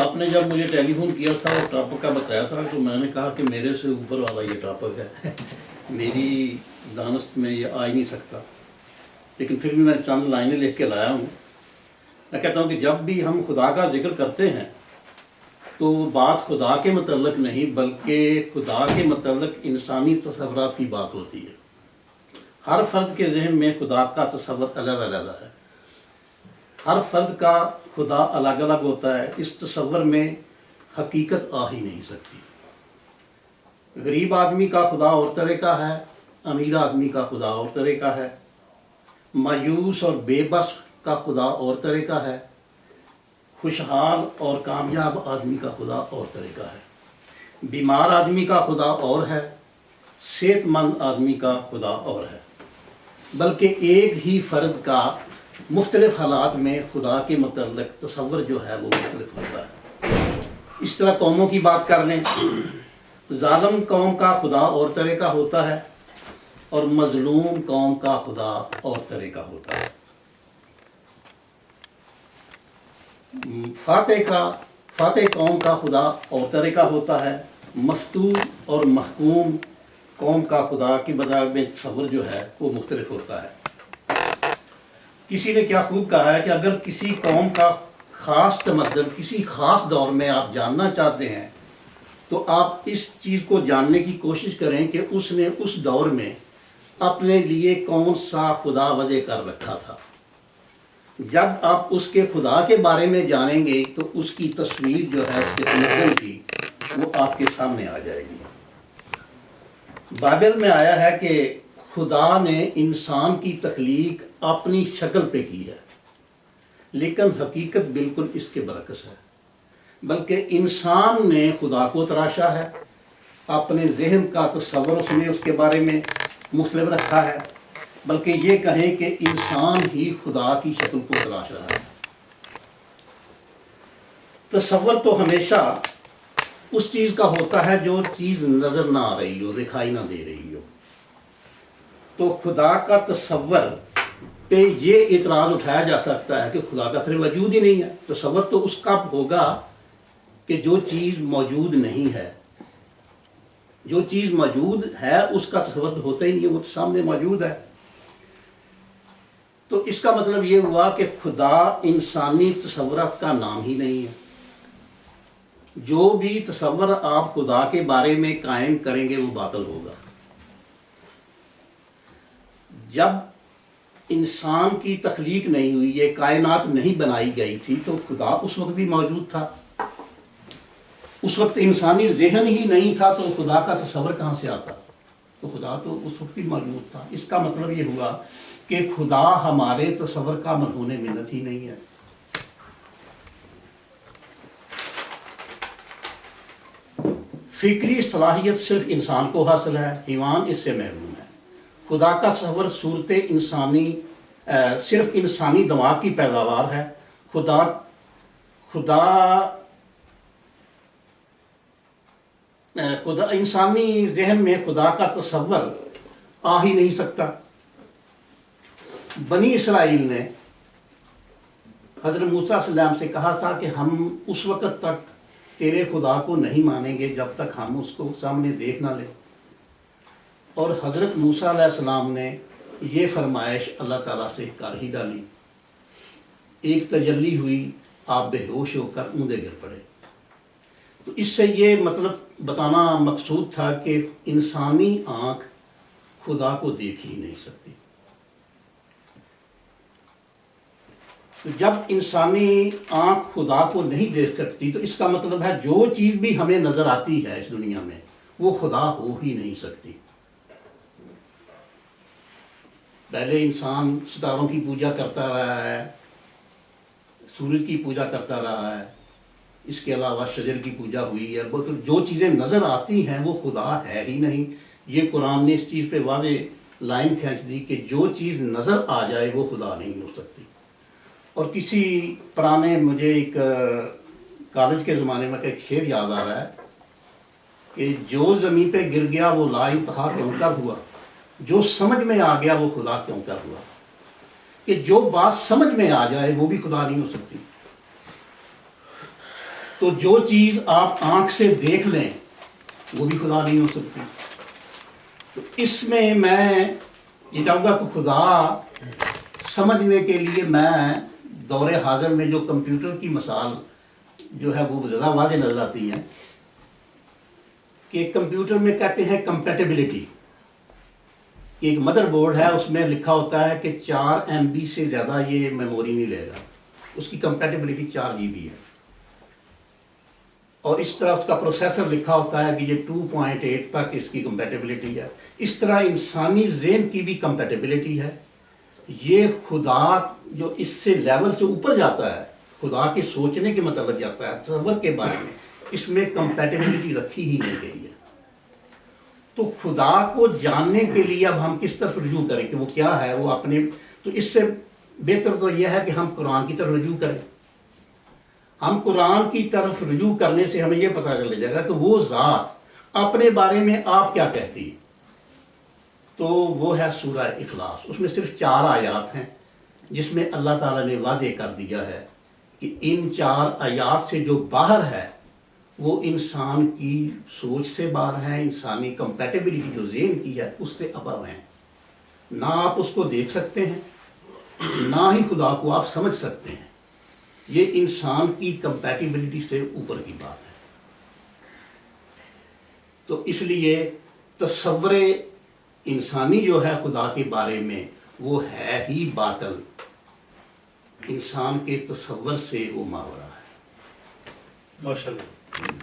آپ نے جب مجھے ٹیلی فون کیا تھا اور ٹاپک کا بتایا تھا تو میں نے کہا کہ میرے سے اوپر والا یہ ٹاپک ہے، میری دانست میں یہ آ ہی نہیں سکتا، لیکن پھر بھی میں چند لائنیں لکھ کے لایا ہوں۔ میں کہتا ہوں کہ جب بھی ہم خدا کا ذکر کرتے ہیں تو بات خدا کے متعلق نہیں بلکہ خدا کے متعلق انسانی تصورات کی بات ہوتی ہے۔ ہر فرد کے ذہن میں خدا کا تصور الگ الگ ہے، ہر فرد کا خدا الگ الگ ہوتا ہے، اس تصور میں حقیقت آ ہی نہیں سکتی۔ غریب آدمی کا خدا اور طرح کا ہے، امیر آدمی کا خدا اور طرح کا ہے، مایوس اور بے بس کا خدا اور طرح کا ہے، خوشحال اور کامیاب آدمی کا خدا اور طرح کا ہے، بیمار آدمی کا خدا اور ہے، صحت مند آدمی کا خدا اور ہے، بلکہ ایک ہی فرد کا مختلف حالات میں خدا کے متعلق تصور جو ہے وہ مختلف ہوتا ہے۔ اس طرح قوموں کی بات کر لیں، ظالم قوم کا خدا اور طرح کا ہوتا ہے اور مظلوم قوم کا خدا اور طرح کا ہوتا ہے۔ فاتح قوم کا خدا اور طرح کا ہوتا ہے، مفتون اور محکوم قوم کا خدا کی بجائے میں تصور جو ہے وہ مختلف ہوتا ہے۔ کسی نے کیا خوب کہا ہے کہ اگر کسی قوم کا خاص تمدن کسی خاص دور میں آپ جاننا چاہتے ہیں تو آپ اس چیز کو جاننے کی کوشش کریں کہ اس نے اس دور میں اپنے لیے کون سا خدا وضع کر رکھا تھا۔ جب آپ اس کے خدا کے بارے میں جانیں گے تو اس کی تصویر جو ہے اس کے تمدن کی وہ آپ کے سامنے آ جائے گی۔ بائبل میں آیا ہے کہ خدا نے انسان کی تخلیق اپنی شکل پہ کی ہے، لیکن حقیقت بالکل اس کے برعکس ہے، بلکہ انسان نے خدا کو تراشا ہے، اپنے ذہن کا تصور اس نے اس کے بارے میں مختلف رکھا ہے، بلکہ یہ کہیں کہ انسان ہی خدا کی شکل کو تلاش رہا ہے۔ تصور تو ہمیشہ اس چیز کا ہوتا ہے جو چیز نظر نہ آ رہی ہو، دکھائی نہ دے رہی ہو۔ تو خدا کا تصور پہ یہ اعتراض اٹھایا جا سکتا ہے کہ خدا کا پھر وجود ہی نہیں ہے۔ تصور تو اس کا ہوگا کہ جو چیز موجود نہیں ہے، جو چیز موجود ہے اس کا تصور تو ہوتا ہی نہیں ہے، وہ تو سامنے موجود ہے۔ تو اس کا مطلب یہ ہوا کہ خدا انسانی تصورات کا نام ہی نہیں ہے۔ جو بھی تصور آپ خدا کے بارے میں قائم کریں گے وہ باطل ہوگا۔ جب انسان کی تخلیق نہیں ہوئی، یہ کائنات نہیں بنائی گئی تھی تو خدا اس وقت بھی موجود تھا۔ اس وقت انسانی ذہن ہی نہیں تھا تو خدا کا تصور کہاں سے آتا؟ تو خدا تو اس وقت بھی موجود تھا۔ اس کا مطلب یہ ہوا کہ خدا ہمارے تصور کا مرہون منت ہی نہیں ہے۔ فکری صلاحیت صرف انسان کو حاصل ہے، حیوان اس سے محروم ہے۔ خدا کا تصور صورت انسانی صرف انسانی دماغ کی پیداوار ہے۔ خدا انسانی ذہن میں خدا کا تصور آ ہی نہیں سکتا۔ بنی اسرائیل نے حضرت موسیٰ علیہ السلام سے کہا تھا کہ ہم اس وقت تک تیرے خدا کو نہیں مانیں گے جب تک ہم اس کو سامنے دیکھ نہ لیں، اور حضرت موسیٰ علیہ السلام نے یہ فرمائش اللہ تعالیٰ سے کر ہی ڈالی۔ ایک تجلی ہوئی، آپ بے ہوش ہو کر اوندے گر پڑے۔ تو اس سے یہ مطلب بتانا مقصود تھا کہ انسانی آنکھ خدا کو دیکھ ہی نہیں سکتی۔ تو جب انسانی آنکھ خدا کو نہیں دیکھ سکتی تو اس کا مطلب ہے جو چیز بھی ہمیں نظر آتی ہے اس دنیا میں وہ خدا ہو ہی نہیں سکتی۔ پہلے انسان ستاروں کی پوجا کرتا رہا ہے، سورج کی پوجا کرتا رہا ہے، اس کے علاوہ شجر کی پوجا ہوئی ہے، جو چیزیں نظر آتی ہیں وہ خدا ہے ہی نہیں۔ یہ قرآن نے اس چیز پہ واضح لائن کھینچ دی کہ جو چیز نظر آ جائے وہ خدا نہیں ہو سکتی۔ اور کسی پرانے مجھے ایک کالج کے زمانے میں ایک شعر یاد آ رہا ہے کہ جو زمین پہ گر گیا وہ لا انتہا کیوں کر ہوا، جو سمجھ میں آ گیا وہ خدا کیوں کر ہوا۔ کہ جو بات سمجھ میں آ جائے وہ بھی خدا نہیں ہو سکتی۔ تو جو چیز آپ آنکھ سے دیکھ لیں وہ بھی خدا نہیں ہو سکتی. تو اس میں یہ چاہوں گا کہ خدا سمجھنے کے لیے میں دور حاضر میں جو کمپیوٹر کی مثال جو ہے وہ زیادہ واضح نظر آتی ہے کہ کمپیوٹر میں کہتے ہیں کمپیٹیبلٹی. ایک مدر بورڈ ہے، اس میں لکھا ہوتا ہے کہ 4 MB سے زیادہ یہ میموری نہیں لے گا، اس کی کمپیٹیبلٹی 4 GB ہے. اور اس طرح اس کا پروسیسر لکھا ہوتا ہے کہ یہ 2.8 تک اس کی کمپیٹیبلٹی ہے. اس طرح انسانی ذہن کی بھی کمپیٹیبلٹی ہے. یہ خدا جو اس سے لیول سے اوپر جاتا ہے، خدا کے سوچنے کے متعلق جاتا ہے، تصور کے بارے میں، اس میں کمپیٹیبلٹی رکھی ہی نہیں گئی ہے. تو خدا کو جاننے کے لیے اب ہم کس طرف رجوع کریں کہ وہ کیا ہے، وہ اپنے، تو اس سے بہتر تو یہ ہے کہ ہم قرآن کی طرف رجوع کریں. ہم قرآن کی طرف رجوع کرنے سے ہمیں یہ پتہ چل جائے گا کہ وہ ذات اپنے بارے میں آپ کیا کہتی ہے. تو وہ ہے سورہ اخلاص. اس میں صرف 4 آیات ہیں جس میں اللہ تعالیٰ نے وعدے کر دیا ہے کہ ان 4 آیات سے جو باہر ہے وہ انسان کی سوچ سے باہر ہے، انسانی کمپیٹیبلٹی جو ذہن کی ہے اس سے ابر ہیں. نہ آپ اس کو دیکھ سکتے ہیں، نہ ہی خدا کو آپ سمجھ سکتے ہیں. یہ انسان کی کمپیٹیبلٹی سے اوپر کی بات ہے. تو اس لیے تصور انسانی جو ہے خدا کے بارے میں وہ ہے ہی باطل. انسان کے تصور سے وہ ماورا ہے. ماشاءاللہ.